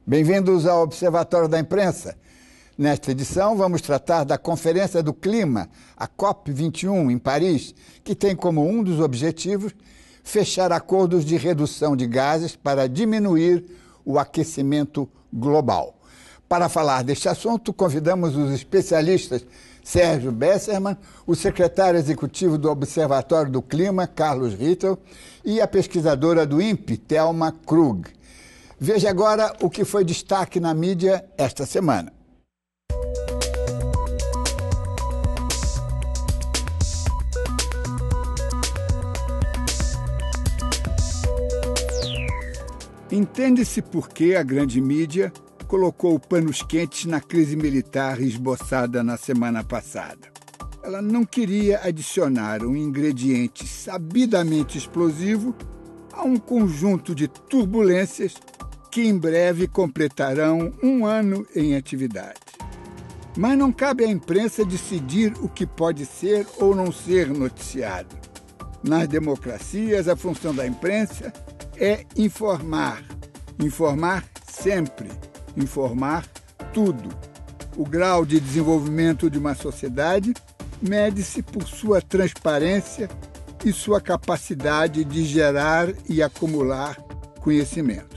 Bem-vindos ao Observatório da Imprensa. Nesta edição, vamos tratar da Conferência do Clima, a COP21, em Paris, que tem como um dos objetivos fechar acordos de redução de gases para diminuir o aquecimento global. Para falar deste assunto, convidamos os especialistas Sérgio Bessermann, o secretário executivo do Observatório do Clima, Carlos Rittel, e a pesquisadora do INPE, Thelma Krug. Veja agora o que foi destaque na mídia esta semana. Entende-se por que a grande mídia colocou panos quentes na crise militar esboçada na semana passada. Ela não queria adicionar um ingrediente sabidamente explosivo a um conjunto de turbulências que em breve completarão um ano em atividade. Mas não cabe à imprensa decidir o que pode ser ou não ser noticiado. Nas democracias, a função da imprensa é informar. Informar sempre. Informar tudo. O grau de desenvolvimento de uma sociedade mede-se por sua transparência e sua capacidade de gerar e acumular conhecimentos.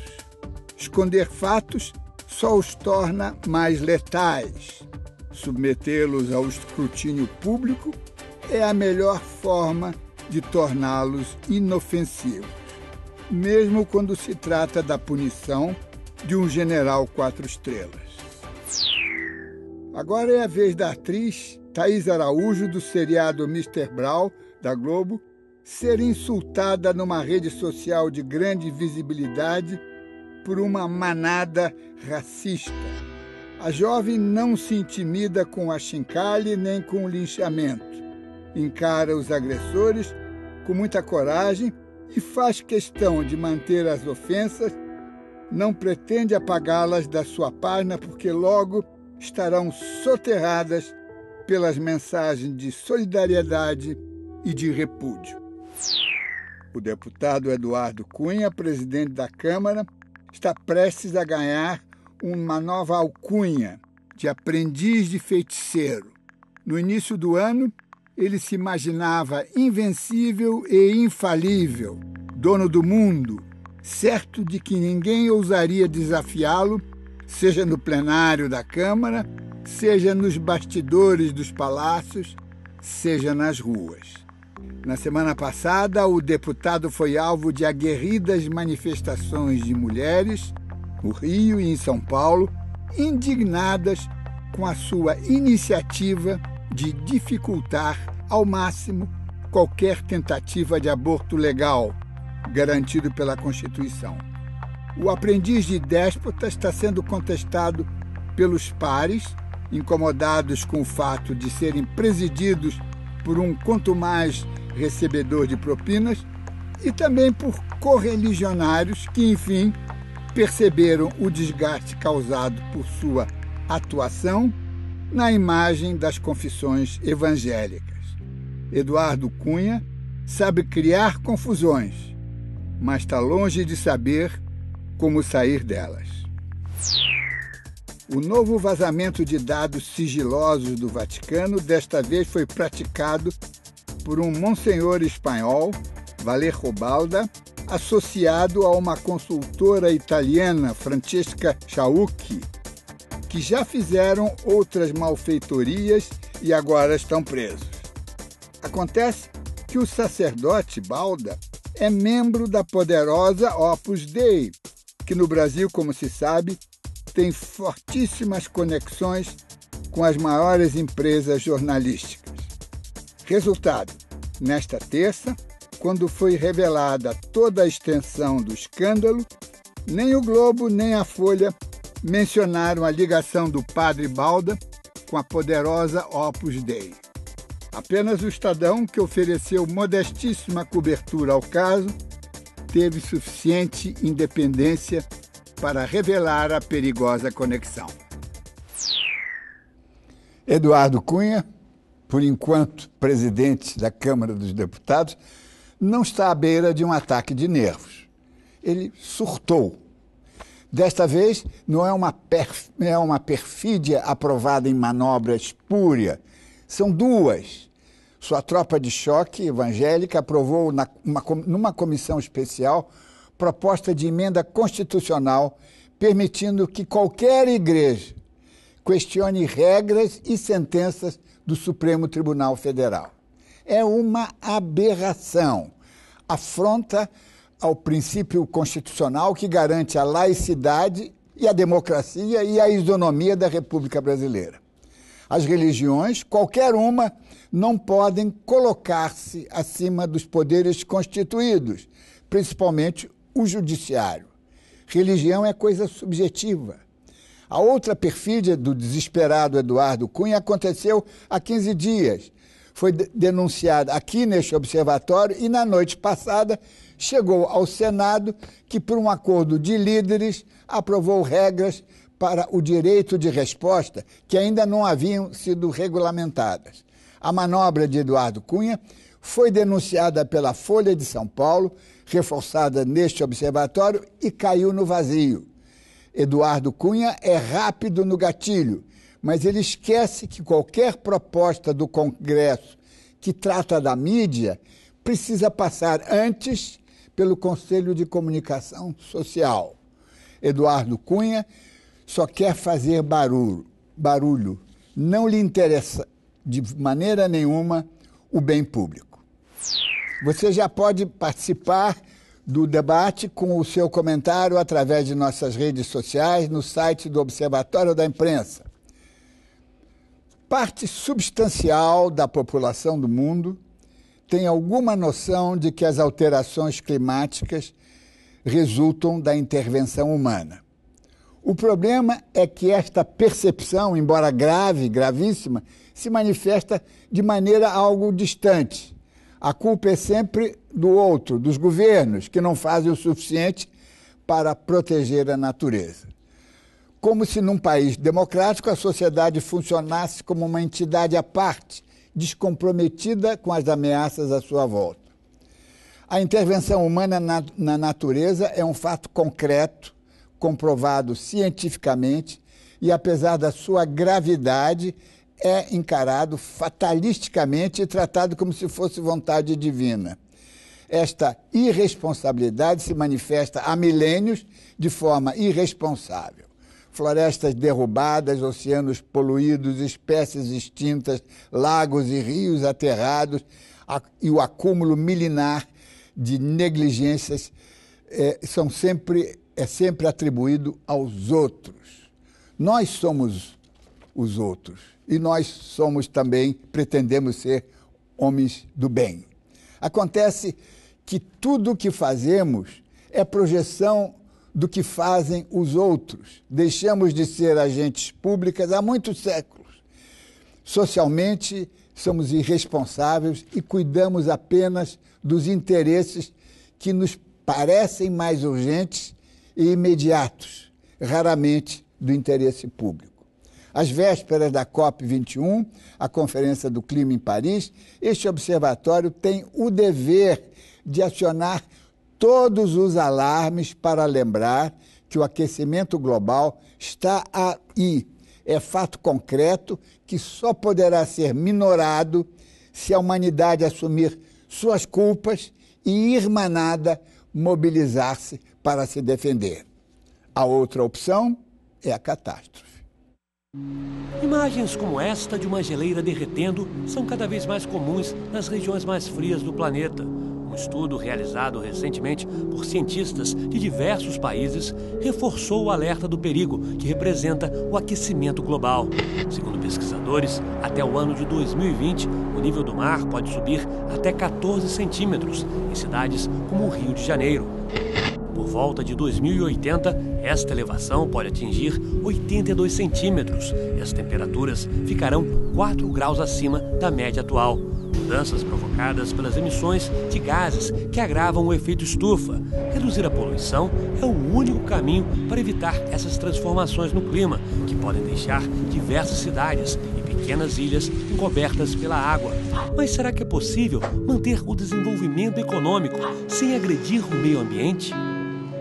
Esconder fatos só os torna mais letais. Submetê-los ao escrutínio público é a melhor forma de torná-los inofensivos, mesmo quando se trata da punição de um general 4 estrelas. Agora é a vez da atriz Thaís Araújo, do seriado Mr. Brown, da Globo, ser insultada numa rede social de grande visibilidade por uma manada racista. A jovem não se intimida com a chincalhe nem com o linchamento. Encara os agressores com muita coragem e faz questão de manter as ofensas. Não pretende apagá-las da sua página porque logo estarão soterradas pelas mensagens de solidariedade e de repúdio. O deputado Eduardo Cunha, presidente da Câmara, está prestes a ganhar uma nova alcunha de aprendiz de feiticeiro. No início do ano, ele se imaginava invencível e infalível, dono do mundo, certo de que ninguém ousaria desafiá-lo, seja no plenário da Câmara, seja nos bastidores dos palácios, seja nas ruas. Na semana passada, o deputado foi alvo de aguerridas manifestações de mulheres, no Rio e em São Paulo, indignadas com a sua iniciativa de dificultar ao máximo qualquer tentativa de aborto legal, garantido pela Constituição. O aprendiz de déspota está sendo contestado pelos pares, incomodados com o fato de serem presididos por um quanto mais recebedor de propinas, e também por correligionários que, enfim, perceberam o desgaste causado por sua atuação na imagem das confissões evangélicas. Eduardo Cunha sabe criar confusões, mas está longe de saber como sair delas. O novo vazamento de dados sigilosos do Vaticano desta vez foi praticado por um monsenhor espanhol, Valerio Balda, associado a uma consultora italiana, Francesca Chaucchi, que já fizeram outras malfeitorias e agora estão presos. Acontece que o sacerdote Balda é membro da poderosa Opus Dei, que no Brasil, como se sabe, tem fortíssimas conexões com as maiores empresas jornalísticas. Resultado, nesta terça, quando foi revelada toda a extensão do escândalo, nem o Globo nem a Folha mencionaram a ligação do padre Balda com a poderosa Opus Dei. Apenas o Estadão, que ofereceu modestíssima cobertura ao caso, teve suficiente independência para revelar a perigosa conexão. Eduardo Cunha, por enquanto presidente da Câmara dos Deputados, não está à beira de um ataque de nervos. Ele surtou. Desta vez, não é uma perfídia aprovada em manobra espúria. São duas. Sua tropa de choque evangélica aprovou, numa comissão especial, proposta de emenda constitucional permitindo que qualquer igreja questione regras e sentenças do Supremo Tribunal Federal. É uma aberração. Afronta ao princípio constitucional que garante a laicidade e a democracia e a isonomia da República Brasileira. As religiões, qualquer uma, não podem colocar-se acima dos poderes constituídos, principalmente o judiciário. Religião é coisa subjetiva. A outra perfídia do desesperado Eduardo Cunha aconteceu há 15 dias. Foi denunciada aqui neste observatório e, na noite passada, chegou ao Senado, que, por um acordo de líderes, aprovou regras para o direito de resposta que ainda não haviam sido regulamentadas. A manobra de Eduardo Cunha foi denunciada pela Folha de São Paulo, reforçada neste observatório e caiu no vazio. Eduardo Cunha é rápido no gatilho, mas ele esquece que qualquer proposta do Congresso que trata da mídia precisa passar antes pelo Conselho de Comunicação Social. Eduardo Cunha só quer fazer barulho. Não lhe interessa de maneira nenhuma o bem público. Você já pode participar do debate com o seu comentário através de nossas redes sociais, no site do Observatório da Imprensa. Parte substancial da população do mundo tem alguma noção de que as alterações climáticas resultam da intervenção humana. O problema é que esta percepção, embora gravíssima, se manifesta de maneira algo distante. A culpa é sempre do outro, dos governos, que não fazem o suficiente para proteger a natureza. Como se num país democrático a sociedade funcionasse como uma entidade à parte, descomprometida com as ameaças à sua volta. A intervenção humana na natureza é um fato concreto, comprovado cientificamente, e apesar da sua gravidade, é encarado fatalisticamente e tratado como se fosse vontade divina. Esta irresponsabilidade se manifesta há milênios de forma irresponsável. Florestas derrubadas, oceanos poluídos, espécies extintas, lagos e rios aterrados e o acúmulo milenar de negligências é sempre atribuído aos outros. Nós somos os outros e nós somos também, pretendemos ser homens do bem. Acontece que tudo o que fazemos é projeção do que fazem os outros. Deixamos de ser agentes públicos há muitos séculos. Socialmente, somos irresponsáveis e cuidamos apenas dos interesses que nos parecem mais urgentes e imediatos, raramente do interesse público. Às vésperas da COP21, a Conferência do Clima em Paris, este observatório tem o dever de acionar todos os alarmes para lembrar que o aquecimento global está aí. É fato concreto que só poderá ser minorado se a humanidade assumir suas culpas e, irmanada, mobilizar-se para se defender. A outra opção é a catástrofe. Imagens como esta de uma geleira derretendo são cada vez mais comuns nas regiões mais frias do planeta. Um estudo realizado recentemente por cientistas de diversos países reforçou o alerta do perigo que representa o aquecimento global. Segundo pesquisadores, até o ano de 2020, o nível do mar pode subir até 14 centímetros em cidades como o Rio de Janeiro. Por volta de 2080, esta elevação pode atingir 82 centímetros e as temperaturas ficarão 4 graus acima da média atual. Mudanças provocadas pelas emissões de gases que agravam o efeito estufa. Reduzir a poluição é o único caminho para evitar essas transformações no clima, que podem deixar diversas cidades e pequenas ilhas encobertas pela água. Mas será que é possível manter o desenvolvimento econômico sem agredir o meio ambiente?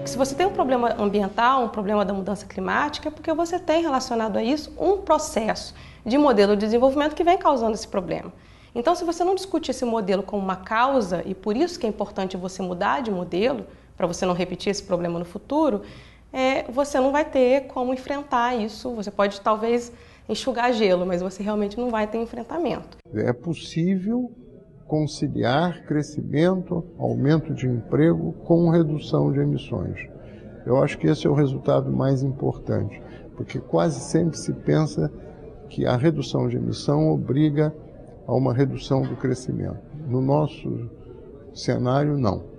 Porque se você tem um problema ambiental, um problema da mudança climática, é porque você tem relacionado a isso um processo de modelo de desenvolvimento que vem causando esse problema. Então, se você não discute esse modelo como uma causa, e por isso que é importante você mudar de modelo, para você não repetir esse problema no futuro, você não vai ter como enfrentar isso. Você pode talvez enxugar gelo, mas você realmente não vai ter enfrentamento. É possível conciliar crescimento, aumento de emprego com redução de emissões. Eu acho que esse é o resultado mais importante, porque quase sempre se pensa que a redução de emissão obriga a uma redução do crescimento. No nosso cenário, não.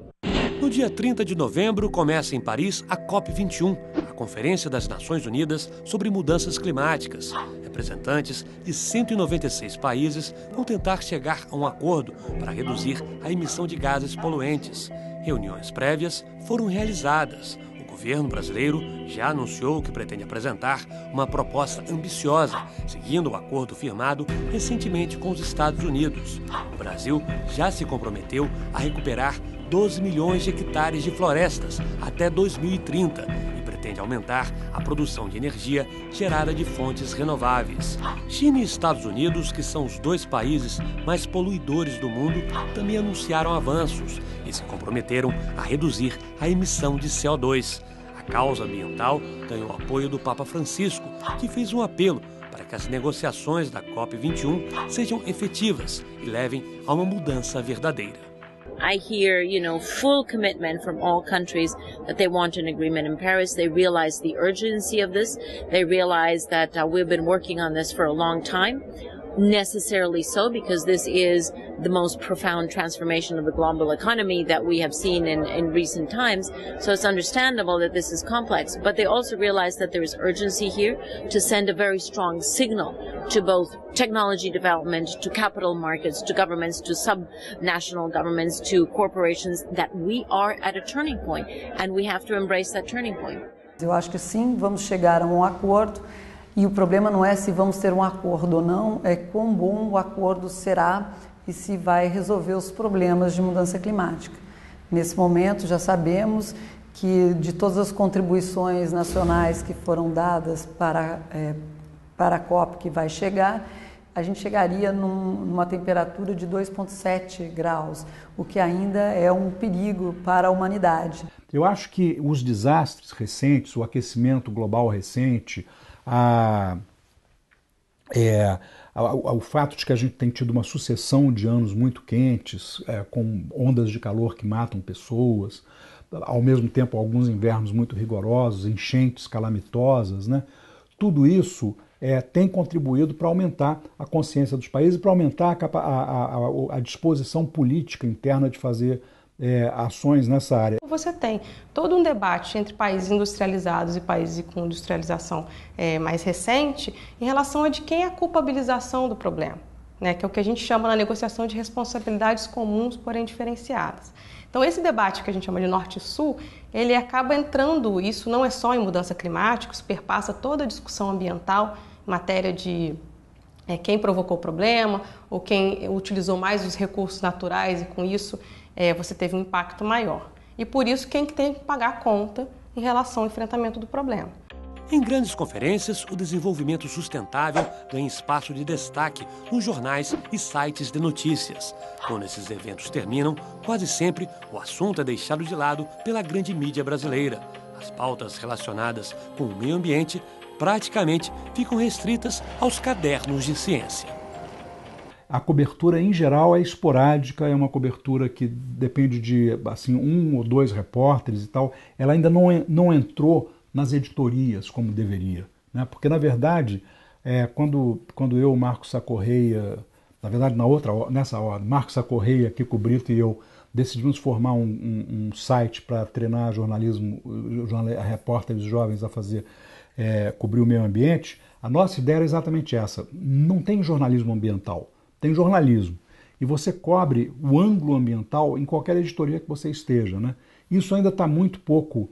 No dia 30 de novembro, começa em Paris a COP21, a Conferência das Nações Unidas sobre Mudanças Climáticas. Representantes de 196 países vão tentar chegar a um acordo para reduzir a emissão de gases poluentes. Reuniões prévias foram realizadas. O governo brasileiro já anunciou que pretende apresentar uma proposta ambiciosa, seguindo o acordo firmado recentemente com os Estados Unidos. O Brasil já se comprometeu a recuperar 12 milhões de hectares de florestas até 2030 e pretende aumentar a produção de energia gerada de fontes renováveis. China e Estados Unidos, que são os dois países mais poluidores do mundo, também anunciaram avanços e se comprometeram a reduzir a emissão de CO2. A causa ambiental ganhou apoio do Papa Francisco, que fez um apelo para que as negociações da COP21 sejam efetivas e levem a uma mudança verdadeira. I hear, full commitment from all countries that they want an agreement in Paris. They realize the urgency of this. They realize that we've been working on this for a long time. Necessarily so, because this is the most profound transformation of the global economy that we have seen in recent times. So it's understandable that this is complex, but they also realize that there is urgency here to send a very strong signal to both technology development, to capital markets, to governments, to sub-national governments, to corporations, that we are at a turning point and we have to embrace that turning point. Eu acho que sim, vamos chegar a um acordo. E o problema não é se vamos ter um acordo ou não, é quão bom o acordo será e se vai resolver os problemas de mudança climática. Nesse momento já sabemos que de todas as contribuições nacionais que foram dadas para a COP que vai chegar, a gente chegaria numa temperatura de 2,7 graus, o que ainda é um perigo para a humanidade. Eu acho que os desastres recentes, o aquecimento global recente, o fato de que a gente tem tido uma sucessão de anos muito quentes, com ondas de calor que matam pessoas, ao mesmo tempo alguns invernos muito rigorosos, enchentes calamitosas, né? Tudo isso tem contribuído para aumentar a consciência dos países e para aumentar a disposição política interna de fazer ações nessa área. Você tem todo um debate entre países industrializados e países com industrialização mais recente em relação a de quem é a culpabilização do problema, né? Que é o que a gente chama na negociação de responsabilidades comuns, porém diferenciadas. Então esse debate que a gente chama de Norte e Sul, ele acaba entrando, isso não é só em mudança climática, isso perpassa toda a discussão ambiental em matéria de quem provocou o problema ou quem utilizou mais os recursos naturais e com isso você teve um impacto maior. E por isso quem tem que pagar a conta em relação ao enfrentamento do problema. Em grandes conferências, o desenvolvimento sustentável ganha espaço de destaque nos jornais e sites de notícias. Quando esses eventos terminam, quase sempre o assunto é deixado de lado pela grande mídia brasileira. As pautas relacionadas com o meio ambiente praticamente ficam restritas aos cadernos de ciência. A cobertura, em geral, é esporádica, é uma cobertura que depende de um ou dois repórteres e tal. Ela ainda não entrou nas editorias como deveria, né? Porque, na verdade, quando eu, Marcos Sacorreia, na verdade, nessa hora, Marcos Sacorreia, Kiko Brito e eu decidimos formar um site para treinar jornalismo, repórteres jovens a cobrir o meio ambiente. A nossa ideia era exatamente essa. Não tem jornalismo ambiental. Tem jornalismo, e você cobre o ângulo ambiental em qualquer editoria que você esteja, né? Isso ainda está muito pouco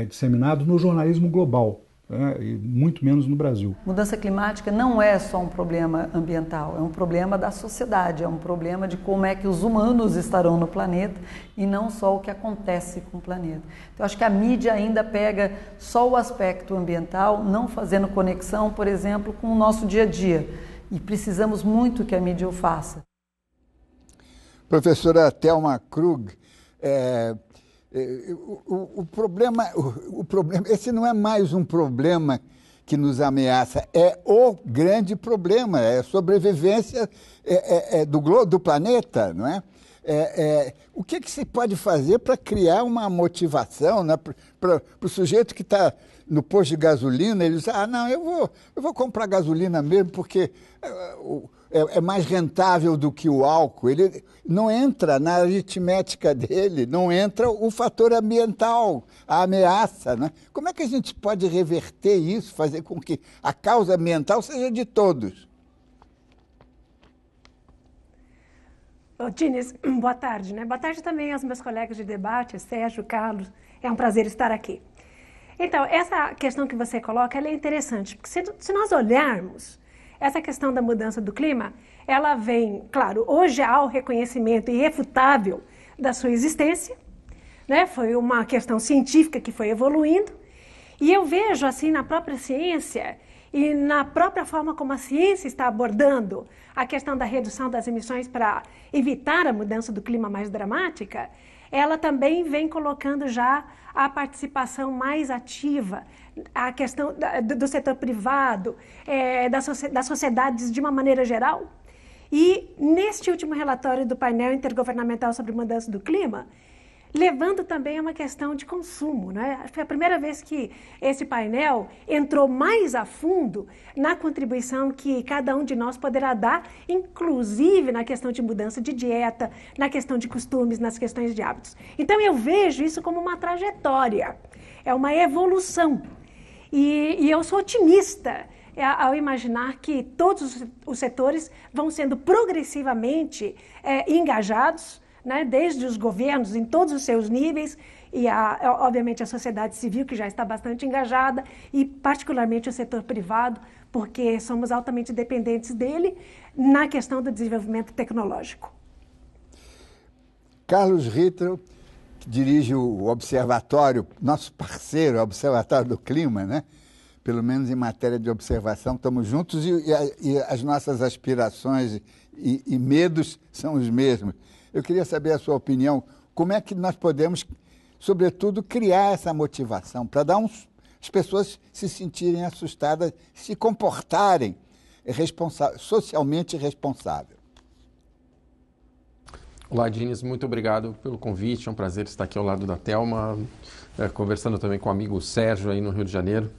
disseminado no jornalismo global. e muito menos no Brasil. Mudança climática não é só um problema ambiental, é um problema da sociedade, é um problema de como é que os humanos estarão no planeta e não só o que acontece com o planeta. Então, acho que a mídia ainda pega só o aspecto ambiental, não fazendo conexão, por exemplo, com o nosso dia a dia. E precisamos muito que a mídia o faça. Professora Thelma Krug, o problema, esse não é mais um problema que nos ameaça, é o grande problema, é a sobrevivência do planeta, não é? O que se pode fazer para criar uma motivação, né, para o sujeito que está no posto de gasolina, ele diz, não, eu vou comprar gasolina mesmo porque é mais rentável do que o álcool. Ele não entra na aritmética dele, não entra o fator ambiental, a ameaça, né? Como é que a gente pode reverter isso, fazer com que a causa ambiental seja de todos? Dines, boa tarde, né? Boa tarde também aos meus colegas de debate, Sérgio, Carlos, é um prazer estar aqui. Então, essa questão que você coloca, ela é interessante, porque se nós olharmos essa questão da mudança do clima, ela vem, claro, hoje há o reconhecimento irrefutável da sua existência, né? Foi uma questão científica que foi evoluindo, e eu vejo assim na própria ciência e na própria forma como a ciência está abordando a questão da redução das emissões para evitar a mudança do clima mais dramática, ela também vem colocando já a participação mais ativa, a questão do setor privado, das sociedades de uma maneira geral. E neste último relatório do painel intergovernamental sobre mudança do clima, levando também a uma questão de consumo, né? Foi a primeira vez que esse painel entrou mais a fundo na contribuição que cada um de nós poderá dar, inclusive na questão de mudança de dieta, na questão de costumes, nas questões de hábitos. Então eu vejo isso como uma trajetória, é uma evolução. E eu sou otimista ao imaginar que todos os setores vão sendo progressivamente engajados, né, desde os governos, em todos os seus níveis, e, obviamente, a sociedade civil, que já está bastante engajada, e, particularmente, o setor privado, porque somos altamente dependentes dele na questão do desenvolvimento tecnológico. Carlos Ritter, que dirige o Observatório, nosso parceiro, o Observatório do Clima, né? Pelo menos em matéria de observação, estamos juntos e as nossas aspirações e medos são os mesmos. Eu queria saber a sua opinião, como é que nós podemos, sobretudo, criar essa motivação para dar as pessoas se sentirem assustadas, se comportarem socialmente responsável. Olá, Dines, muito obrigado pelo convite, é um prazer estar aqui ao lado da Thelma, conversando também com o amigo Sérgio aí no Rio de Janeiro.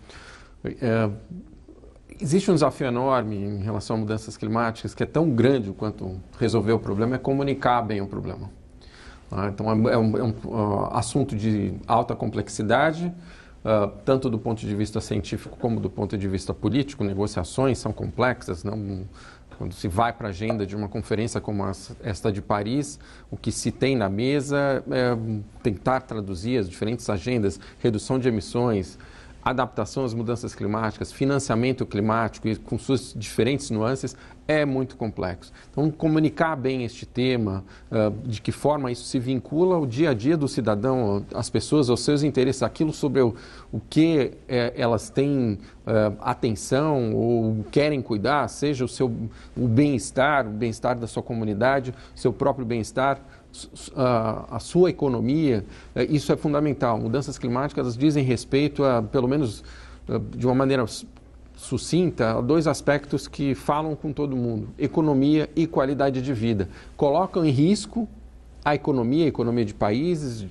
Existe um desafio enorme em relação a mudanças climáticas, que é tão grande quanto resolver o problema, é comunicar bem o problema. Então, é um assunto de alta complexidade, tanto do ponto de vista científico como do ponto de vista político. Negociações são complexas, não? Quando se vai para a agenda de uma conferência como esta de Paris, o que se tem na mesa é tentar traduzir as diferentes agendas, redução de emissões, adaptação às mudanças climáticas, financiamento climático e com suas diferentes nuances, é muito complexo. Então, comunicar bem este tema, de que forma isso se vincula ao dia a dia do cidadão, às pessoas, aos seus interesses, aquilo sobre o que elas têm atenção ou querem cuidar, seja o bem-estar da sua comunidade, seu próprio bem-estar, a sua economia, isso é fundamental. Mudanças climáticas elas dizem respeito a, pelo menos de uma maneira sucinta, a dois aspectos que falam com todo mundo: economia e qualidade de vida. Colocam em risco a economia de países,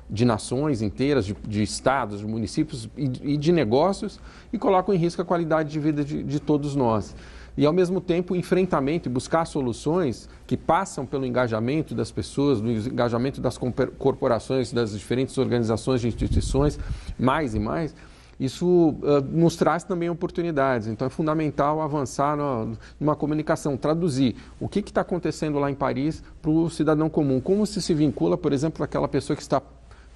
de nações inteiras, de estados, de municípios e de negócios, e colocam em risco a qualidade de vida de todos nós. E, ao mesmo tempo, o enfrentamento e buscar soluções que passam pelo engajamento das pessoas, do engajamento das corporações, das diferentes organizações e instituições, mais e mais, isso nos traz também oportunidades. Então, é fundamental avançar numa comunicação, traduzir o que está acontecendo lá em Paris para o cidadão comum. Como se vincula, por exemplo, aquela pessoa que está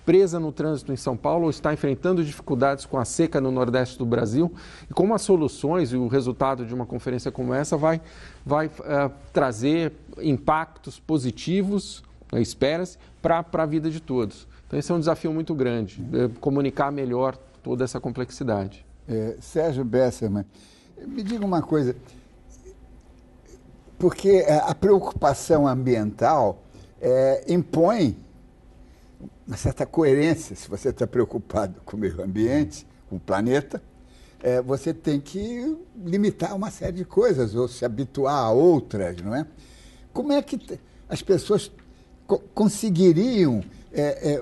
presa no trânsito em São Paulo ou está enfrentando dificuldades com a seca no Nordeste do Brasil e como as soluções e o resultado de uma conferência como essa vai trazer impactos positivos, espera-se, para a vida de todos. Então esse é um desafio muito grande, comunicar melhor toda essa complexidade. Sérgio Bessermann, me diga uma coisa, porque a preocupação ambiental impõe uma certa coerência. Se você está preocupado com o meio ambiente, com o planeta, você tem que limitar uma série de coisas ou se habituar a outras, não é? Como é que as pessoas conseguiriam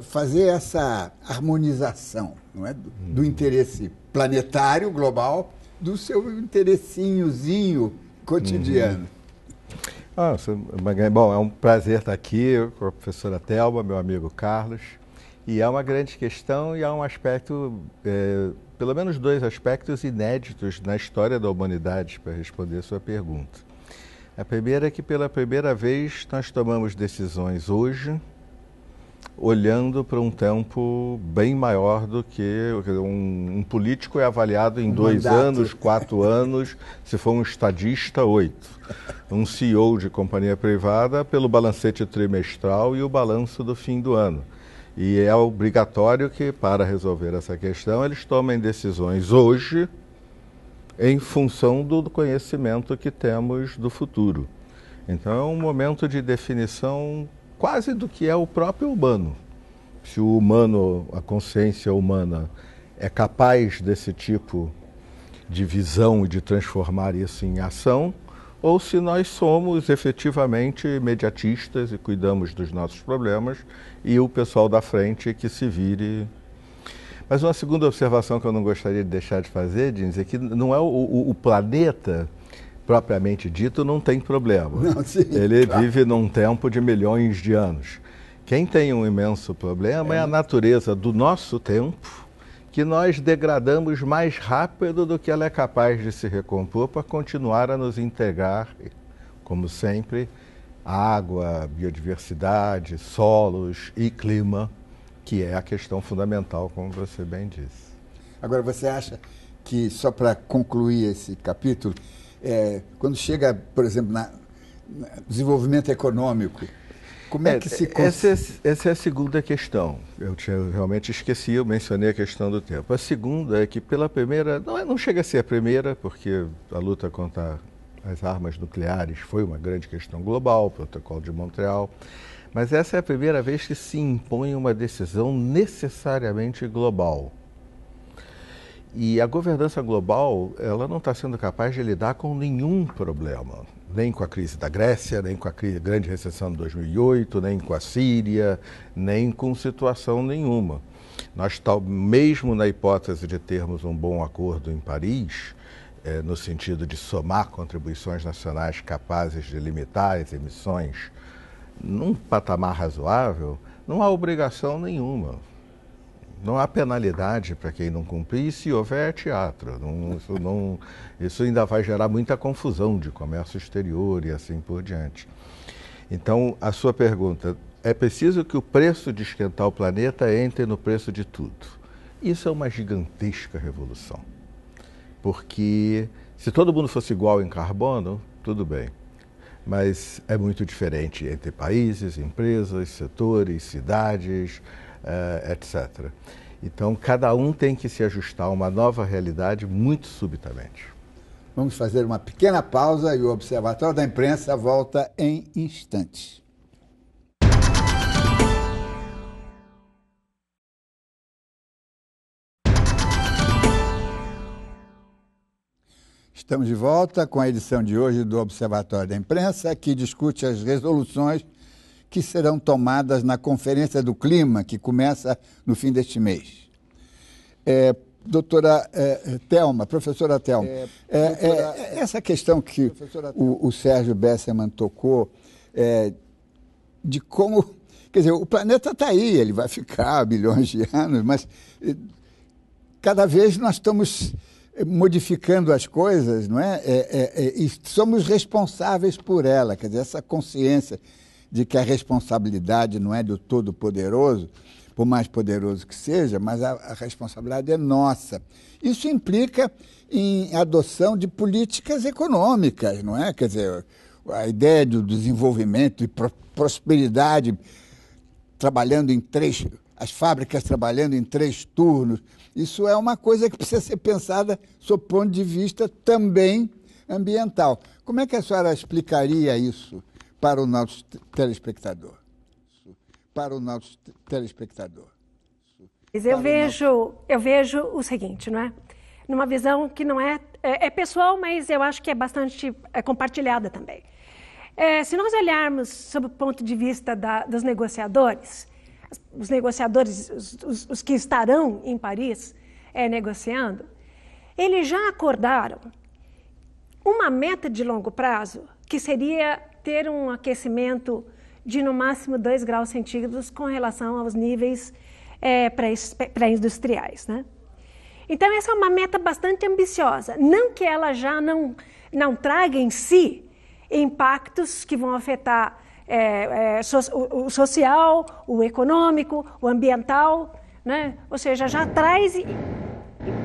fazer essa harmonização, não é? Do interesse planetário, global, do seu interessinhozinho cotidiano? Bom, é um prazer estar aqui com a professora Thelma, meu amigo Carlos, e é uma grande questão e há um aspecto, pelo menos 2 aspectos inéditos na história da humanidade para responder a sua pergunta. A primeira é que pela primeira vez nós tomamos decisões hoje olhando para um tempo bem maior do que um político é avaliado em 2 anos, 4 anos, se for um estadista, 8. Um CEO de companhia privada pelo balancete trimestral e o balanço do fim do ano. E é obrigatório que, para resolver essa questão, eles tomem decisões hoje em função do conhecimento que temos do futuro. Então é um momento de definição quase do que é o próprio humano. Se o humano, a consciência humana, é capaz desse tipo de visão e de transformar isso em ação, ou se nós somos efetivamente imediatistas e cuidamos dos nossos problemas e o pessoal da frente que se vire. Mas uma segunda observação que eu não gostaria de deixar de fazer, Dins, é que não é o planeta propriamente dito não tem problema. Não, sim, ele claro. Vive num tempo de milhões de anos. Quem tem um imenso problema é a natureza do nosso tempo, que nós degradamos mais rápido do que ela é capaz de se recompor para continuar a nos entregar, como sempre, água, biodiversidade, solos e clima, que é a questão fundamental, como você bem disse. Agora, você acha que, só para concluir esse capítulo, quando chega, por exemplo, no desenvolvimento econômico, como é que se consegue? Essa é a segunda questão. Eu realmente esqueci, eu mencionei a questão do tempo. A segunda é que, pela primeira, não chega a ser a primeira, porque a luta contra as armas nucleares foi uma grande questão global, o Protocolo de Montreal, mas essa é a primeira vez que se impõe uma decisão necessariamente global. E a governança global, ela não está sendo capaz de lidar com nenhum problema, nem com a crise da Grécia, nem com a grande recessão de 2008, nem com a Síria, nem com situação nenhuma. Nós, mesmo na hipótese de termos um bom acordo em Paris, no sentido de somar contribuições nacionais capazes de limitar as emissões num patamar razoável, não há obrigação nenhuma. Não há penalidade para quem não cumprir, e se houver, é teatro. Isso ainda vai gerar muita confusão de comércio exterior e assim por diante. Então, a sua pergunta, é preciso que o preço de esquentar o planeta entre no preço de tudo. Isso é uma gigantesca revolução. Porque se todo mundo fosse igual em carbono, tudo bem. Mas é muito diferente entre países, empresas, setores, cidades, etc. Então, cada um tem que se ajustar a uma nova realidade muito subitamente. Vamos fazer uma pequena pausa e o Observatório da Imprensa volta em instantes. Estamos de volta com a edição de hoje do Observatório da Imprensa, que discute as resoluções que serão tomadas na Conferência do Clima, que começa no fim deste mês. Doutora Thelma, professora Thelma, essa questão que o Sérgio Bessermann tocou, de como... Quer dizer, o planeta está aí, ele vai ficar bilhões de anos, mas cada vez nós estamos modificando as coisas, não é? E somos responsáveis por ela, quer dizer, essa consciência de que a responsabilidade não é do Todo-Poderoso, por mais poderoso que seja, mas a responsabilidade é nossa. Isso implica em adoção de políticas econômicas, não é? Quer dizer, a ideia do desenvolvimento e prosperidade trabalhando as fábricas trabalhando em 3 turnos, isso é uma coisa que precisa ser pensada sob o ponto de vista também ambiental. Como é que a senhora explicaria isso para o nosso telespectador? Eu vejo o seguinte, não é? Numa visão que não é pessoal, mas eu acho que é bastante compartilhada também. Se nós olharmos sob o ponto de vista dos negociadores, os que estarão em Paris negociando, eles já acordaram uma meta de longo prazo, que seria ter um aquecimento de no máximo 2 graus centígrados com relação aos níveis pré-industriais, né? Então, essa é uma meta bastante ambiciosa. Não que ela já não traga em si impactos que vão afetar o social, o econômico, o ambiental, né? Ou seja, já traz,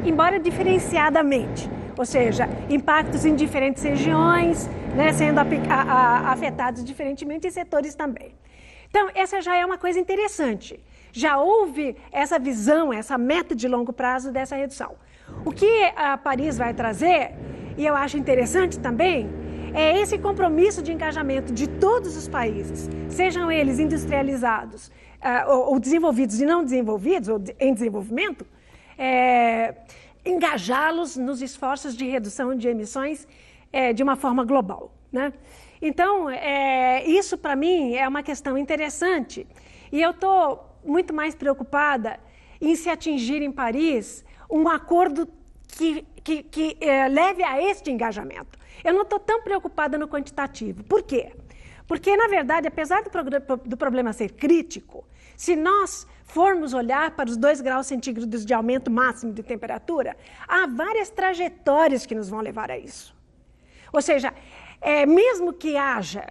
embora diferenciadamente, ou seja, impactos em diferentes regiões, né, sendo afetados diferentemente em setores também. Então, essa já é uma coisa interessante. Já houve essa visão, essa meta de longo prazo dessa redução. O que a Paris vai trazer, e eu acho interessante também, é esse compromisso de engajamento de todos os países, sejam eles industrializados, ou desenvolvidos e não desenvolvidos, ou em desenvolvimento, engajá-los nos esforços de redução de emissões de uma forma global, né? Então, isso para mim é uma questão interessante, e eu estou muito mais preocupada em se atingir em Paris um acordo que leve a este engajamento. Eu não estou tão preocupada no quantitativo. Por quê? Porque, na verdade, apesar do problema ser crítico, se nós formos olhar para os 2 graus centígrados de aumento máximo de temperatura, há várias trajetórias que nos vão levar a isso. Ou seja, mesmo que haja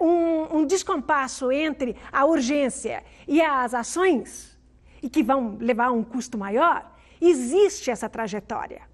um descompasso entre a urgência e as ações, e que vão levar a um custo maior, existe essa trajetória.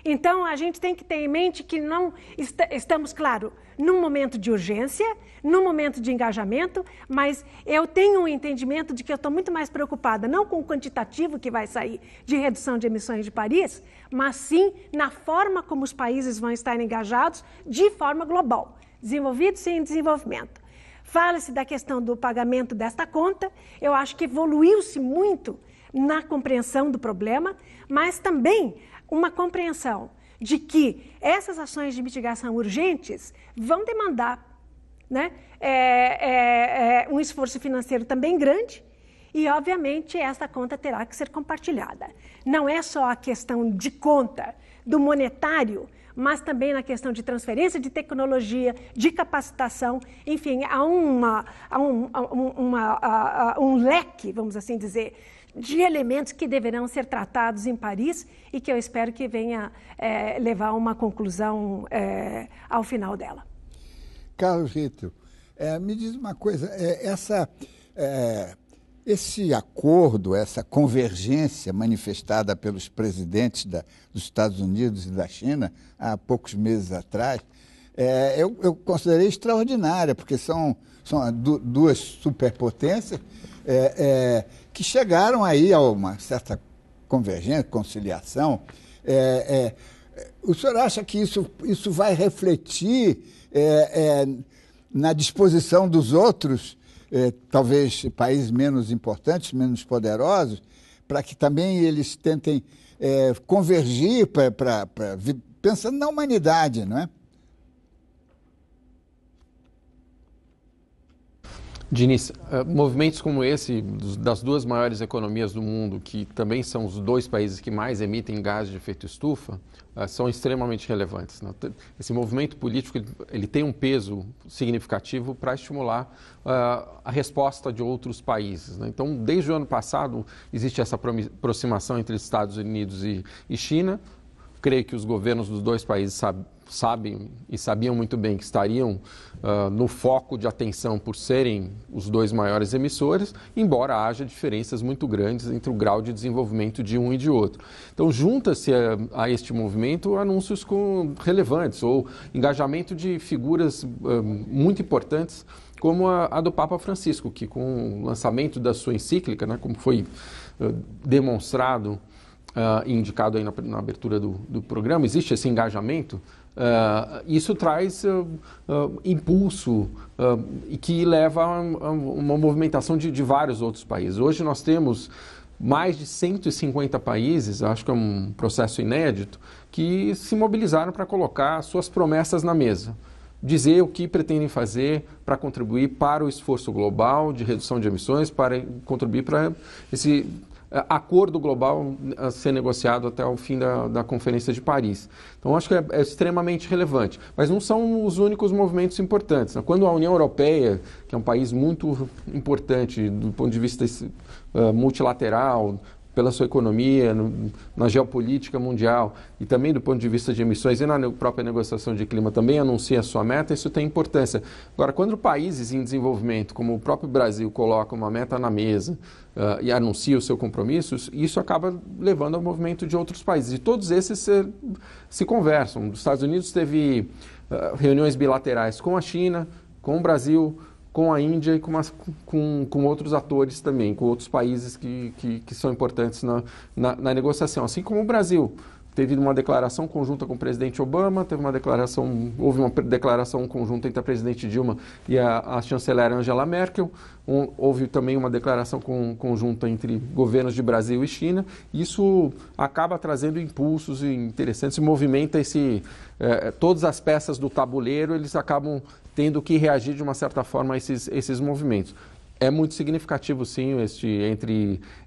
Então, a gente tem que ter em mente que não estamos, claro, num momento de urgência, num momento de engajamento, mas eu tenho um entendimento de que eu estou muito mais preocupada não com o quantitativo que vai sair de redução de emissões de Paris, mas sim na forma como os países vão estar engajados de forma global, desenvolvidos e em desenvolvimento. Fala-se da questão do pagamento desta conta, eu acho que evoluiu-se muito na compreensão do problema, mas também uma compreensão de que essas ações de mitigação urgentes vão demandar, né, um esforço financeiro também grande e, obviamente, essa conta terá que ser compartilhada. Não é só a questão de conta do monetário, mas também na questão de transferência de tecnologia, de capacitação, enfim, há um leque, vamos assim dizer, de elementos que deverão ser tratados em Paris e que eu espero que venha levar a uma conclusão ao final dela. Carlos Rittel, me diz uma coisa, esse acordo, essa convergência manifestada pelos presidentes dos Estados Unidos e da China há poucos meses atrás, eu considerei extraordinária, porque são duas superpotências que chegaram aí a uma certa convergência, conciliação. O senhor acha que isso vai refletir na disposição dos outros, talvez países menos importantes, menos poderosos, para que também eles tentem convergir pensando na humanidade, não é? Diniz, movimentos como esse, das 2 maiores economias do mundo, que também são os 2 países que mais emitem gás de efeito estufa, são extremamente relevantes, né? Esse movimento político ele tem um peso significativo para estimular a resposta de outros países, né? Então, desde o ano passado, existe essa aproximação entre Estados Unidos e China, creio que os governos dos dois países sabem e sabiam muito bem que estariam no foco de atenção por serem os dois maiores emissores, embora haja diferenças muito grandes entre o grau de desenvolvimento de um e de outro. Então, junta-se a este movimento anúncios relevantes ou engajamento de figuras muito importantes, como a do Papa Francisco, que com o lançamento da sua encíclica, né, como foi demonstrado e indicado aí na abertura do programa, existe esse engajamento. Isso traz impulso e que leva a uma movimentação de vários outros países. Hoje nós temos mais de 150 países, acho que é um processo inédito, que se mobilizaram para colocar suas promessas na mesa. Dizer o que pretendem fazer para contribuir para o esforço global de redução de emissões, para contribuir para esse acordo global a ser negociado até o fim da Conferência de Paris. Então, acho que é extremamente relevante. Mas não são os únicos movimentos importantes, né? Quando a União Europeia, que é um país muito importante do ponto de vista multilateral, pela sua economia, na geopolítica mundial e também do ponto de vista de emissões e na própria negociação de clima também anuncia a sua meta, isso tem importância. Agora, quando países em desenvolvimento, como o próprio Brasil, coloca uma meta na mesa e anuncia o seu compromisso, isso acaba levando ao movimento de outros países. E todos esses se conversam. Os Estados Unidos teve reuniões bilaterais com a China, com o Brasil, com a Índia e com outros atores também, com outros países que são importantes na negociação. Assim como o Brasil teve uma declaração conjunta com o presidente Obama, houve uma declaração conjunta entre a presidente Dilma e a chanceler Angela Merkel, houve também uma declaração conjunta entre governos de Brasil e China. Isso acaba trazendo impulsos interessantes e movimenta todas as peças do tabuleiro, eles acabam tendo que reagir de uma certa forma a esses movimentos. É muito significativo, sim,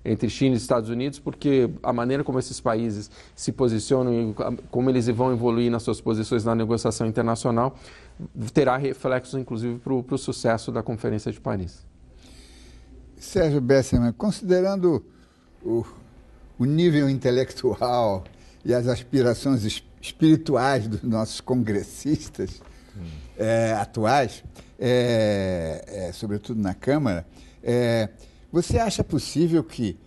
entre China e Estados Unidos, porque a maneira como esses países se posicionam e como eles vão evoluir nas suas posições na negociação internacional terá reflexos, inclusive, para o sucesso da Conferência de Paris. Sérgio Bessemer, considerando o nível intelectual e as aspirações espirituais dos nossos congressistas atuais, sobretudo na Câmara, você acha possível que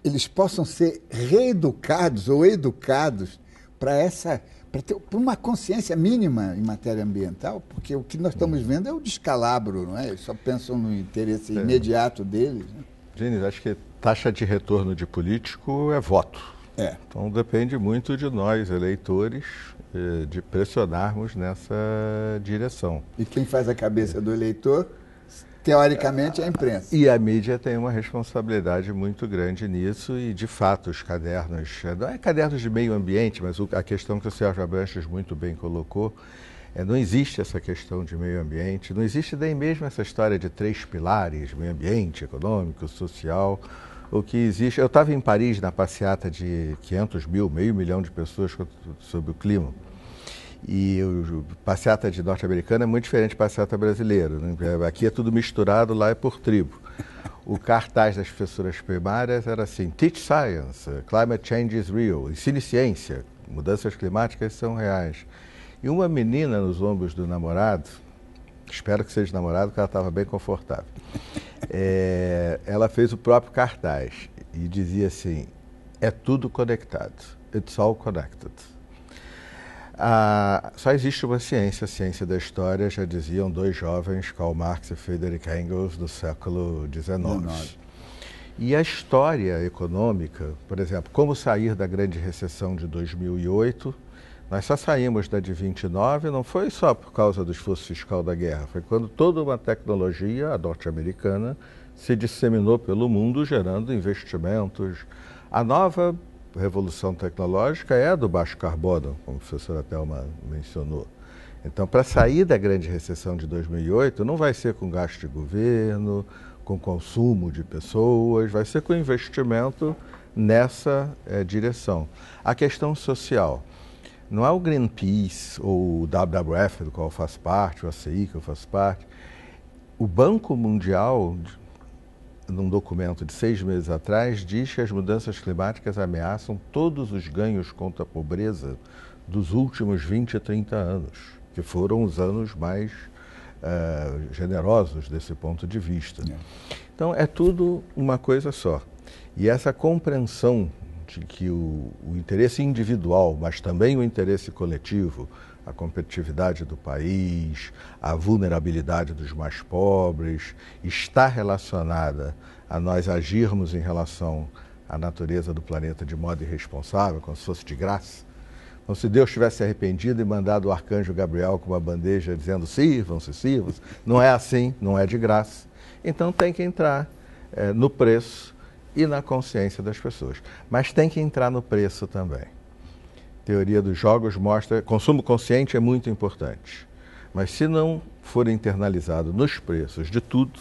eles possam ser reeducados ou educados para ter uma consciência mínima em matéria ambiental? Porque o que nós estamos vendo é o descalabro, não é? Eles só pensam no interesse imediato deles. Né? Gênesis, acho que taxa de retorno de político é voto. Então depende muito de nós, eleitores, de pressionarmos nessa direção. E quem faz a cabeça do eleitor, teoricamente, é a imprensa. E a mídia tem uma responsabilidade muito grande nisso e, de fato, os cadernos, não é cadernos de meio ambiente, mas a questão que o Sérgio Abranches muito bem colocou, não existe essa questão de meio ambiente, não existe nem mesmo essa história de 3 pilares, meio ambiente, econômico, social. O que existe, eu estava em Paris na passeata de 500 mil, meio milhão de pessoas sobre o clima. E a passeata de norte-americana é muito diferente da passeata brasileira. Né? Aqui é tudo misturado, lá é por tribo. O cartaz das professoras primárias era assim: Teach Science, Climate Change is Real. Ensine ciência, mudanças climáticas são reais. E uma menina nos ombros do namorado, espero que seja namorado, porque ela estava bem confortável. Ela fez o próprio cartaz e dizia assim: é tudo conectado. It's all connected. Só existe uma ciência, a ciência da história, já diziam 2 jovens, Karl Marx e Friedrich Engels, do século XIX. E a história econômica, por exemplo, como sair da grande recessão de 2008, nós só saímos da de 29, não foi só por causa do esforço fiscal da guerra, foi quando toda uma tecnologia, a norte-americana, se disseminou pelo mundo, gerando investimentos. A nova revolução tecnológica é a do baixo carbono, como a professora Thelma mencionou. Então, para sair da grande recessão de 2008, não vai ser com gasto de governo, com consumo de pessoas, vai ser com investimento nessa direção. A questão social. Não é o Greenpeace ou o WWF, do qual eu faço parte, o ACI, que eu faço parte. O Banco Mundial num documento de 6 meses atrás, diz que as mudanças climáticas ameaçam todos os ganhos contra a pobreza dos últimos 20 a 30 anos, que foram os anos mais generosos desse ponto de vista. Então, é tudo uma coisa só. E essa compreensão de que o interesse individual, mas também o interesse coletivo, a competitividade do país, a vulnerabilidade dos mais pobres, está relacionada a nós agirmos em relação à natureza do planeta de modo irresponsável, como se fosse de graça. Como se Deus tivesse arrependido e mandado o arcanjo Gabriel com uma bandeja dizendo sirvam-se, sirvam-se. Não é assim, não é de graça. Então tem que entrar no preço e na consciência das pessoas. Mas tem que entrar no preço também. Teoria dos jogos mostra que consumo consciente é muito importante, mas se não for internalizado nos preços de tudo,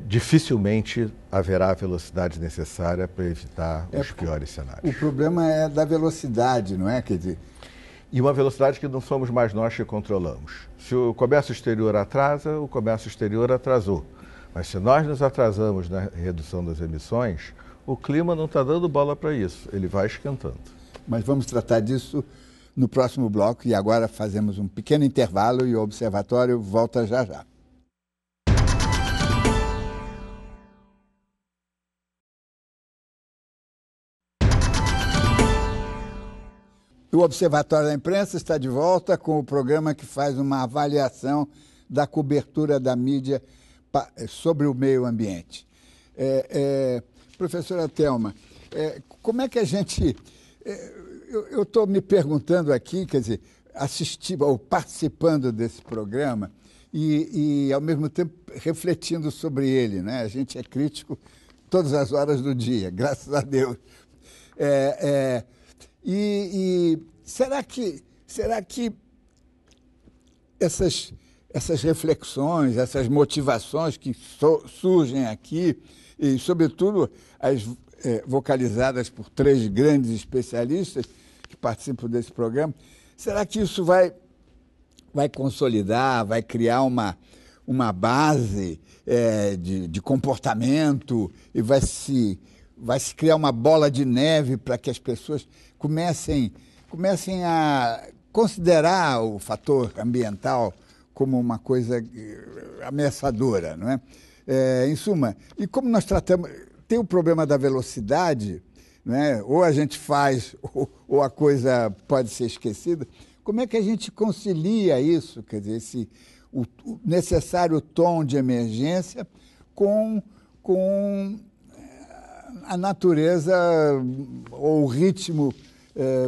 dificilmente haverá a velocidade necessária para evitar os piores cenários. O problema é da velocidade, não é? Quer dizer... E uma velocidade que não somos mais nós que controlamos. Se o comércio exterior atrasa, o comércio exterior atrasou. Mas se nós nos atrasamos na redução das emissões, o clima não está dando bola para isso, ele vai esquentando. Mas vamos tratar disso no próximo bloco e agora fazemos um pequeno intervalo e o Observatório volta já já. O Observatório da Imprensa está de volta com o programa que faz uma avaliação da cobertura da mídia sobre o meio ambiente. Professora Thelma, como é que a gente... Eu estou me perguntando aqui, quer dizer, assistindo ou participando desse programa e, ao mesmo tempo, refletindo sobre ele, né? A gente é crítico todas as horas do dia, graças a Deus. Será que essas reflexões, essas motivações que surgem aqui, e, sobretudo, as vocalizadas por 3 grandes especialistas que participam desse programa, será que isso vai consolidar, vai criar uma base de comportamento e vai se criar uma bola de neve para que as pessoas comecem a considerar o fator ambiental como uma coisa ameaçadora, não é? Em suma, e como nós tratamos... Tem o problema da velocidade, né? Ou a gente faz ou a coisa pode ser esquecida. Como é que a gente concilia isso, quer dizer, o necessário tom de emergência com a natureza ou o ritmo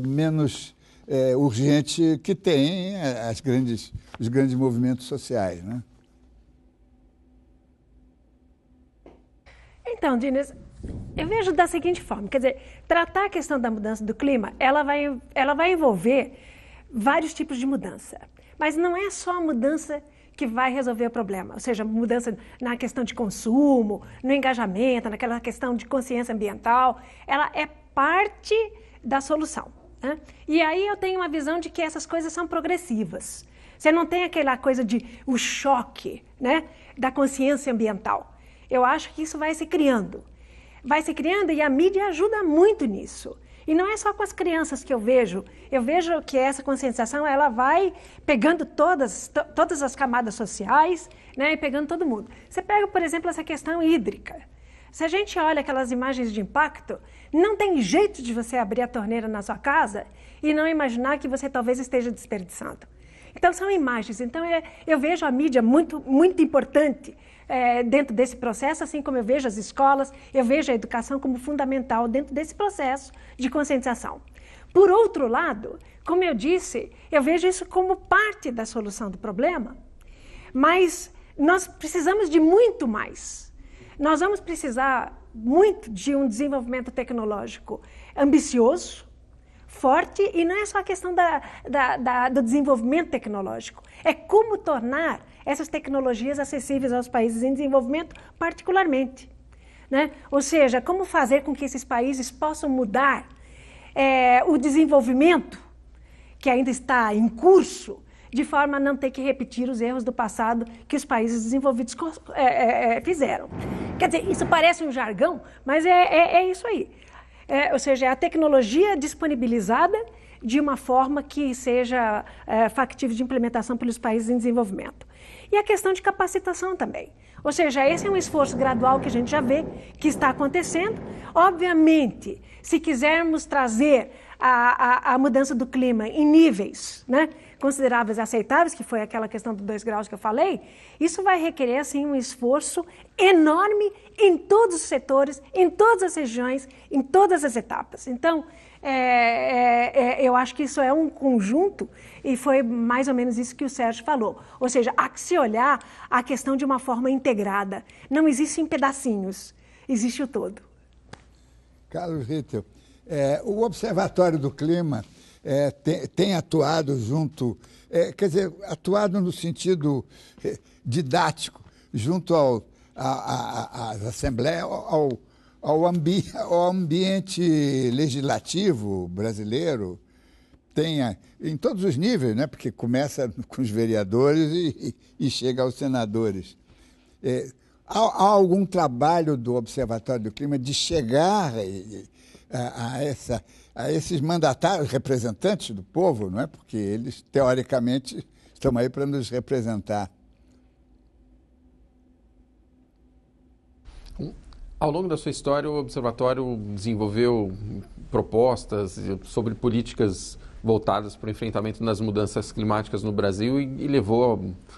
menos urgente que tem os grandes movimentos sociais, né? Então, Diniz, eu vejo da seguinte forma, quer dizer, tratar a questão da mudança do clima, ela vai envolver vários tipos de mudança, mas não é só a mudança que vai resolver o problema, ou seja, mudança na questão de consumo, no engajamento, naquela questão de consciência ambiental, ela é parte da solução, né? E aí eu tenho uma visão de que essas coisas são progressivas. Você não tem aquela coisa de o choque, né, da consciência ambiental. Eu acho que isso vai se criando e a mídia ajuda muito nisso. E não é só com as crianças que eu vejo que essa conscientização ela vai pegando todas as camadas sociais, né, e pegando todo mundo. Você pega, por exemplo, essa questão hídrica. Se a gente olha aquelas imagens de impacto, não tem jeito de você abrir a torneira na sua casa e não imaginar que você talvez esteja desperdiçando. Então são imagens. Então eu vejo a mídia muito, muito importante dentro desse processo, assim como eu vejo as escolas, eu vejo a educação como fundamental dentro desse processo de conscientização. Por outro lado, como eu disse, eu vejo isso como parte da solução do problema, mas nós precisamos de muito mais. Nós vamos precisar muito de um desenvolvimento tecnológico ambicioso, forte, e não é só a questão do desenvolvimento tecnológico, é como tornar essas tecnologias acessíveis aos países em desenvolvimento particularmente, né? Ou seja, como fazer com que esses países possam mudar o desenvolvimento que ainda está em curso de forma a não ter que repetir os erros do passado que os países desenvolvidos fizeram. Quer dizer, isso parece um jargão, mas é isso aí. Ou seja, é a tecnologia disponibilizada de uma forma que seja factível de implementação pelos países em desenvolvimento. E a questão de capacitação também. Ou seja, esse é um esforço gradual que a gente já vê que está acontecendo. Obviamente, se quisermos trazer a mudança do clima em níveis, né, consideráveis e aceitáveis, que foi aquela questão dos 2 graus que eu falei, isso vai requerer assim, um esforço enorme em todos os setores, em todas as regiões, em todas as etapas. Então, eu acho que isso é um conjunto e foi mais ou menos isso que o Sérgio falou. Ou seja, há que se olhar a questão de uma forma integrada. Não existe em pedacinhos, existe o todo. Carlos Ritter, o Observatório do Clima tem atuado junto, quer dizer, atuado no sentido didático, junto às assembleias, ao ambiente legislativo brasileiro, em todos os níveis, né? Porque começa com os vereadores e chega aos senadores. Há algum trabalho do Observatório do Clima de chegar a esses mandatários, representantes do povo, não é? Porque eles, teoricamente, estão aí para nos representar. Ao longo da sua história, o Observatório desenvolveu propostas sobre políticas voltadas para o enfrentamento das mudanças climáticas no Brasil e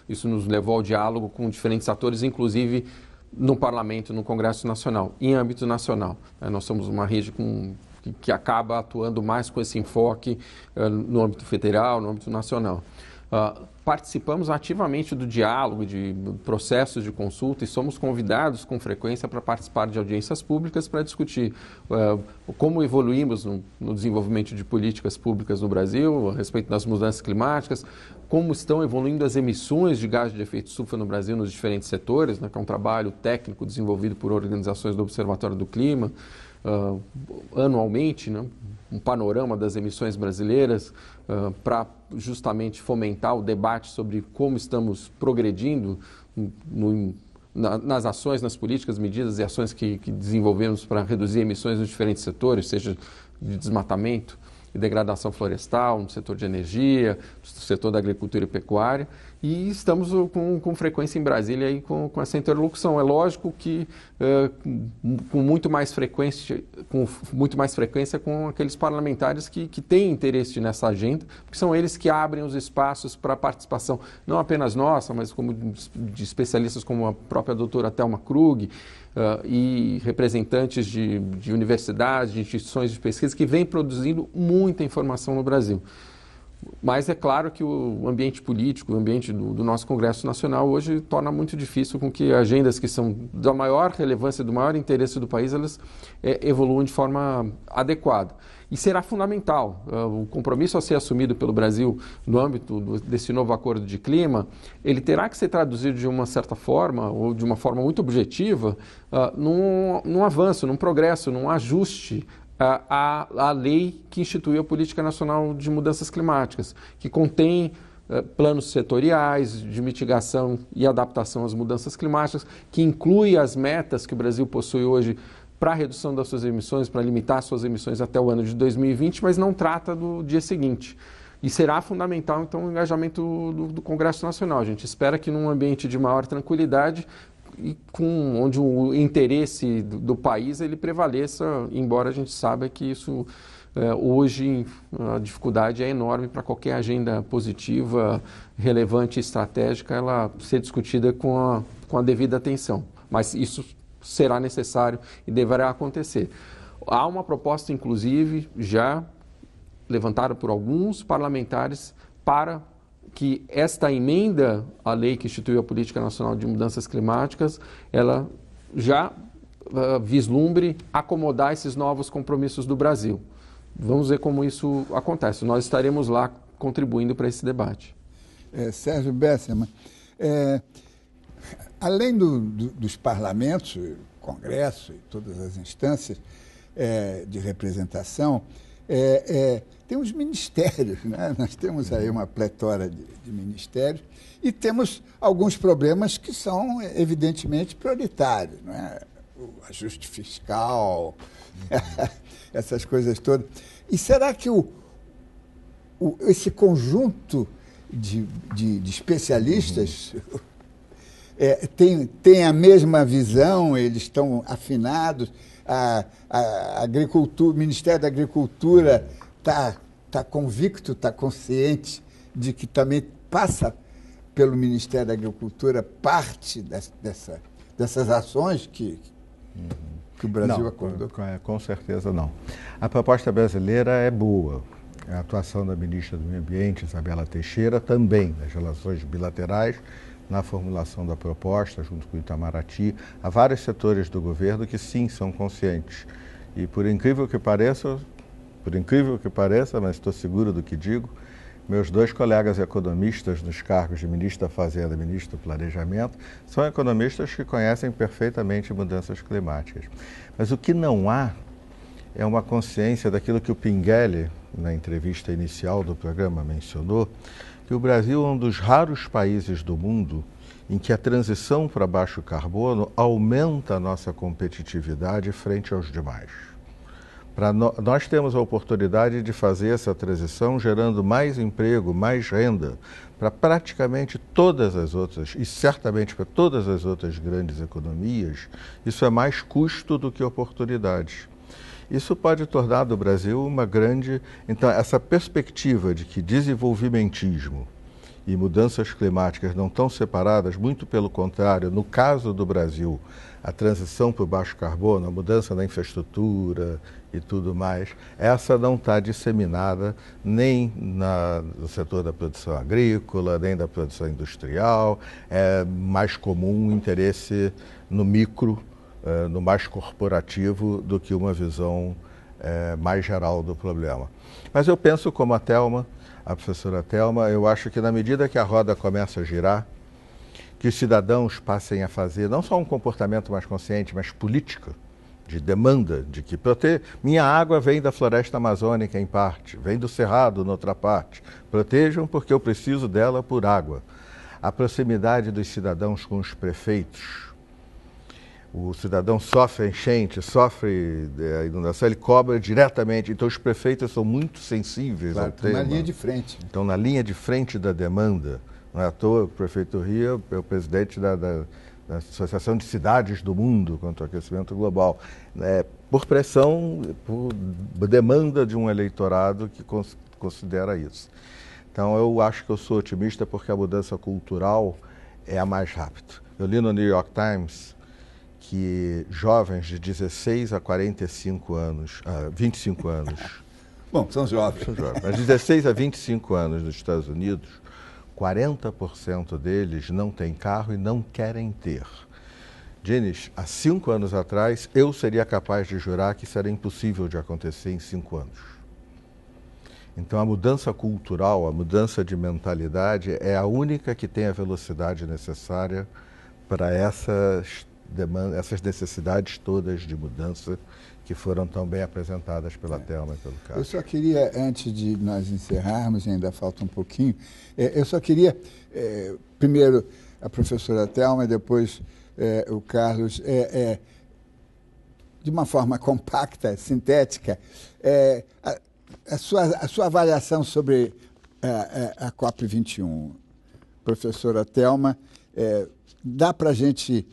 isso nos levou ao diálogo com diferentes atores, inclusive no Parlamento, no Congresso Nacional, em âmbito nacional. Nós somos uma rede que acaba atuando mais com esse enfoque no âmbito federal, no âmbito nacional. Participamos ativamente do diálogo, de processos de consulta e somos convidados com frequência para participar de audiências públicas para discutir como evoluímos no desenvolvimento de políticas públicas no Brasil, a respeito das mudanças climáticas, como estão evoluindo as emissões de gás de efeito estufa no Brasil nos diferentes setores, né, que é um trabalho técnico desenvolvido por organizações do Observatório do Clima, anualmente, né, um panorama das emissões brasileiras para justamente fomentar o debate sobre como estamos progredindo nas ações, nas políticas, medidas e ações que desenvolvemos para reduzir emissões nos diferentes setores, seja de desmatamento e degradação florestal, no setor de energia, no setor da agricultura e pecuária, e estamos com frequência em Brasília aí com essa interlocução. É lógico que com muito mais frequência com aqueles parlamentares que têm interesse nessa agenda, porque são eles que abrem os espaços para a participação, não apenas nossa, mas como de especialistas como a própria doutora Thelma Krug, e representantes de universidades, de instituições de pesquisa que vêm produzindo muita informação no Brasil. Mas é claro que o ambiente político, o ambiente do nosso Congresso Nacional hoje torna muito difícil com que agendas que são da maior relevância, do maior interesse do país, elas evoluam de forma adequada. E será fundamental. O compromisso a ser assumido pelo Brasil no âmbito desse novo acordo de clima, ele terá que ser traduzido de uma certa forma, ou de uma forma muito objetiva, num avanço, num progresso, num ajuste à lei que instituiu a Política Nacional de Mudanças Climáticas, que contém planos setoriais de mitigação e adaptação às mudanças climáticas, que inclui as metas que o Brasil possui hoje para a redução das suas emissões, para limitar suas emissões até o ano de 2020, mas não trata do dia seguinte. E será fundamental, então, o engajamento do Congresso Nacional. A gente espera que num ambiente de maior tranquilidade e onde o interesse do país ele prevaleça, embora a gente saiba que isso hoje a dificuldade é enorme para qualquer agenda positiva, relevante e estratégica ela ser discutida com a devida atenção. Mas isso será necessário e deverá acontecer. Há uma proposta, inclusive, já levantada por alguns parlamentares para que esta emenda à lei que instituiu a Política Nacional de Mudanças Climáticas, ela já vislumbre acomodar esses novos compromissos do Brasil. Vamos ver como isso acontece. Nós estaremos lá contribuindo para esse debate. Sérgio Bessermann, além dos parlamentos, Congresso e todas as instâncias de representação, tem os ministérios, né? Nós temos aí uma pletora de ministérios e temos alguns problemas que são evidentemente prioritários, não é? O ajuste fiscal, essas coisas todas. E será que esse conjunto de especialistas tem a mesma visão, eles estão afinados, o Ministério da Agricultura está convicto, está consciente de que também passa pelo Ministério da Agricultura parte dessas ações que o Brasil acordou? Com certeza não. A proposta brasileira é boa. A atuação da ministra do Meio Ambiente, Isabela Teixeira, também nas relações bilaterais, na formulação da proposta, junto com o Itamaraty, há vários setores do governo que sim são conscientes. E por incrível que pareça, mas estou seguro do que digo, meus dois colegas economistas nos cargos de ministro da Fazenda e ministro do Planejamento são economistas que conhecem perfeitamente mudanças climáticas. Mas o que não há é uma consciência daquilo que o Pinguelli, na entrevista inicial do programa, mencionou, que o Brasil é um dos raros países do mundo em que a transição para baixo carbono aumenta a nossa competitividade frente aos demais. Nós temos a oportunidade de fazer essa transição gerando mais emprego, mais renda para praticamente todas as outras, e certamente para todas as outras grandes economias, isso é mais custo do que oportunidade. Isso pode tornar do Brasil uma grande... Então, essa perspectiva de que desenvolvimentismo e mudanças climáticas não estão separadas, muito pelo contrário, no caso do Brasil, a transição para o baixo carbono, a mudança da infraestrutura e tudo mais, essa não está disseminada nem no setor da produção agrícola, nem da produção industrial. É mais comum o interesse no micro, no mais corporativo, do que uma visão mais geral do problema. Mas eu penso como a professora Thelma, eu acho que na medida que a roda começa a girar, que os cidadãos passem a fazer não só um comportamento mais consciente, mas política, de demanda, de que minha água vem da floresta amazônica em parte, vem do cerrado noutra parte, protejam porque eu preciso dela por água. A proximidade dos cidadãos com os prefeitos. O cidadão sofre a enchente, sofre a inundação, ele cobra diretamente. Então, os prefeitos são muito sensíveis ao tema. Estão na linha de frente. Estão na linha de frente da demanda. Não é à toa, o prefeito do Rio é o presidente da Associação de Cidades do Mundo contra o Aquecimento Global. Por pressão, por demanda de um eleitorado que considera isso. Então, eu acho que eu sou otimista porque a mudança cultural é a mais rápida. Eu li no New York Times que jovens de 16 a 45 anos, 25 anos... Bom, são jovens. Mas 16 a 25 anos nos Estados Unidos, 40% deles não têm carro e não querem ter. Diniz, há 5 anos atrás, eu seria capaz de jurar que isso era impossível de acontecer em 5 anos. Então, a mudança cultural, a mudança de mentalidade é a única que tem a velocidade necessária para essas necessidades todas de mudança que foram tão bem apresentadas pela Thelma e pelo Carlos. Eu só queria, antes de nós encerrarmos, ainda falta um pouquinho, eu só queria, primeiro a professora Thelma e depois o Carlos, de uma forma compacta, sintética, a sua avaliação sobre a COP21. Professora Thelma, dá para a gente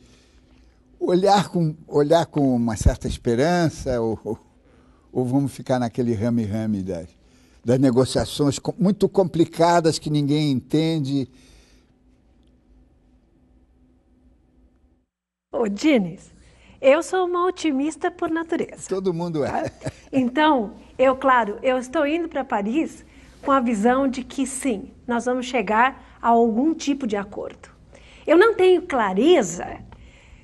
olhar com uma certa esperança ou vamos ficar naquele rame-rame das negociações muito complicadas que ninguém entende? Ô, Diniz, eu sou uma otimista por natureza. Todo mundo é. Então, eu estou indo para Paris com a visão de que sim, nós vamos chegar a algum tipo de acordo. Eu não tenho clareza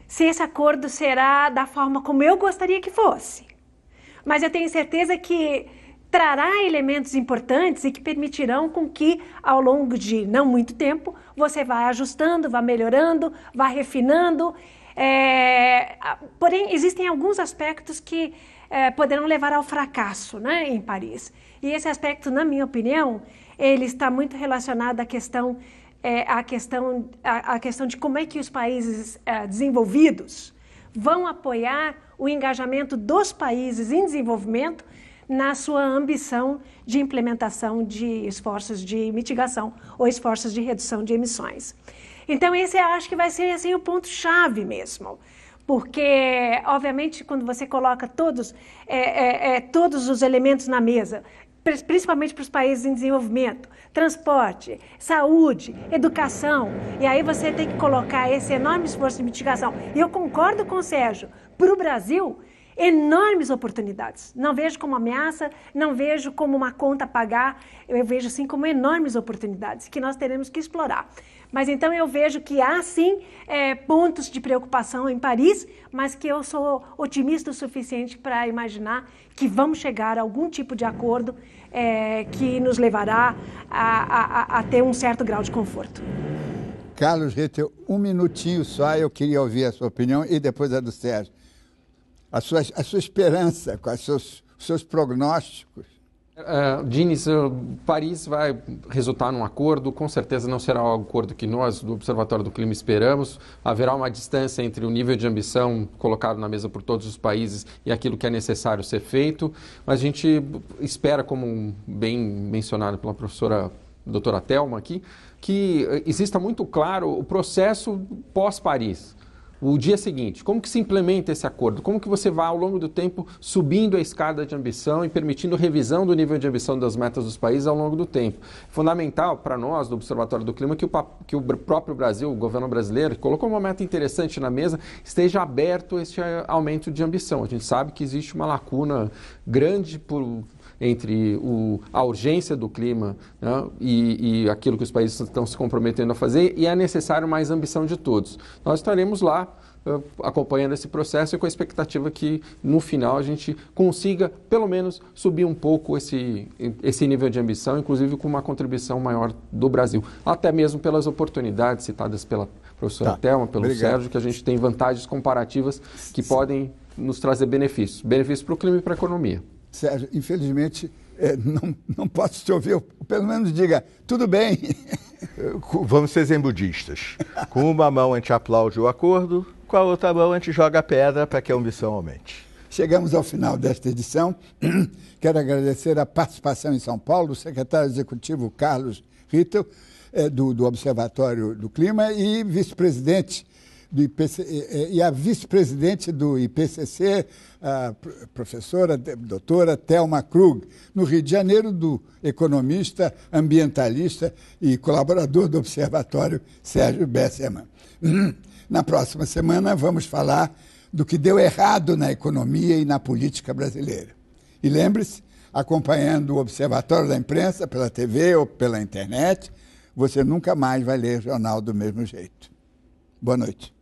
se esse acordo será da forma como eu gostaria que fosse. Mas eu tenho certeza que trará elementos importantes e que permitirão com que, ao longo de não muito tempo, você vá ajustando, vá melhorando, vá refinando. Porém, existem alguns aspectos que poderão levar ao fracasso, né, em Paris. E esse aspecto, na minha opinião, ele está muito relacionado à questão de como é que os países desenvolvidos vão apoiar o engajamento dos países em desenvolvimento na sua ambição de implementação de esforços de mitigação ou esforços de redução de emissões. Então, esse eu acho que vai ser assim, o ponto-chave mesmo. Porque, obviamente, quando você coloca todos os elementos na mesa, principalmente para os países em desenvolvimento, transporte, saúde, educação, e aí você tem que colocar esse enorme esforço de mitigação. E eu concordo com o Sérgio, para o Brasil, enormes oportunidades. Não vejo como ameaça, não vejo como uma conta a pagar, eu vejo sim como enormes oportunidades que nós teremos que explorar. Mas então eu vejo que há sim pontos de preocupação em Paris, mas que eu sou otimista o suficiente para imaginar que vamos chegar a algum tipo de acordo que nos levará a ter um certo grau de conforto. Carlos Ritter, um minutinho só, eu queria ouvir a sua opinião e depois a do Sérgio. A sua esperança, com os seus prognósticos. Diniz, Paris vai resultar num acordo, com certeza não será o acordo que nós, do Observatório do Clima, esperamos. Haverá uma distância entre o nível de ambição colocado na mesa por todos os países e aquilo que é necessário ser feito, mas a gente espera, como bem mencionado pela professora doutora Thelma aqui, que exista muito claro o processo pós-Paris. O dia seguinte, como que se implementa esse acordo? Como que você vai, ao longo do tempo, subindo a escada de ambição e permitindo revisão do nível de ambição das metas dos países ao longo do tempo? Fundamental para nós, do Observatório do Clima, que o próprio Brasil, o governo brasileiro, que colocou uma meta interessante na mesa, esteja aberto a esse aumento de ambição. A gente sabe que existe uma lacuna grande entre a urgência do clima, né, e aquilo que os países estão se comprometendo a fazer, e é necessário mais ambição de todos. Nós estaremos lá acompanhando esse processo e com a expectativa que, no final, a gente consiga, pelo menos, subir um pouco esse nível de ambição, inclusive com uma contribuição maior do Brasil. Até mesmo pelas oportunidades citadas pela professora Thelma, pelo Sérgio, que a gente tem vantagens comparativas que podem nos trazer benefícios. Benefícios para o clima e para a economia. Sérgio, infelizmente, não posso te ouvir. Pelo menos diga, tudo bem. Vamos ser zen budistas. Com uma mão a gente aplaude o acordo, com a outra mão a gente joga a pedra para que a ambição aumente. Chegamos ao final desta edição. Quero agradecer a participação em São Paulo do secretário executivo Carlos Ritter, do Observatório do Clima, e vice-presidente do IPCC, e a vice-presidente do IPCC, a professora doutora Thelma Krug, no Rio de Janeiro, do economista, ambientalista e colaborador do Observatório Sérgio Bessermann. Na próxima semana vamos falar do que deu errado na economia e na política brasileira. E lembre-se, acompanhando o Observatório da Imprensa pela TV ou pela internet, você nunca mais vai ler jornal do mesmo jeito. Boa noite.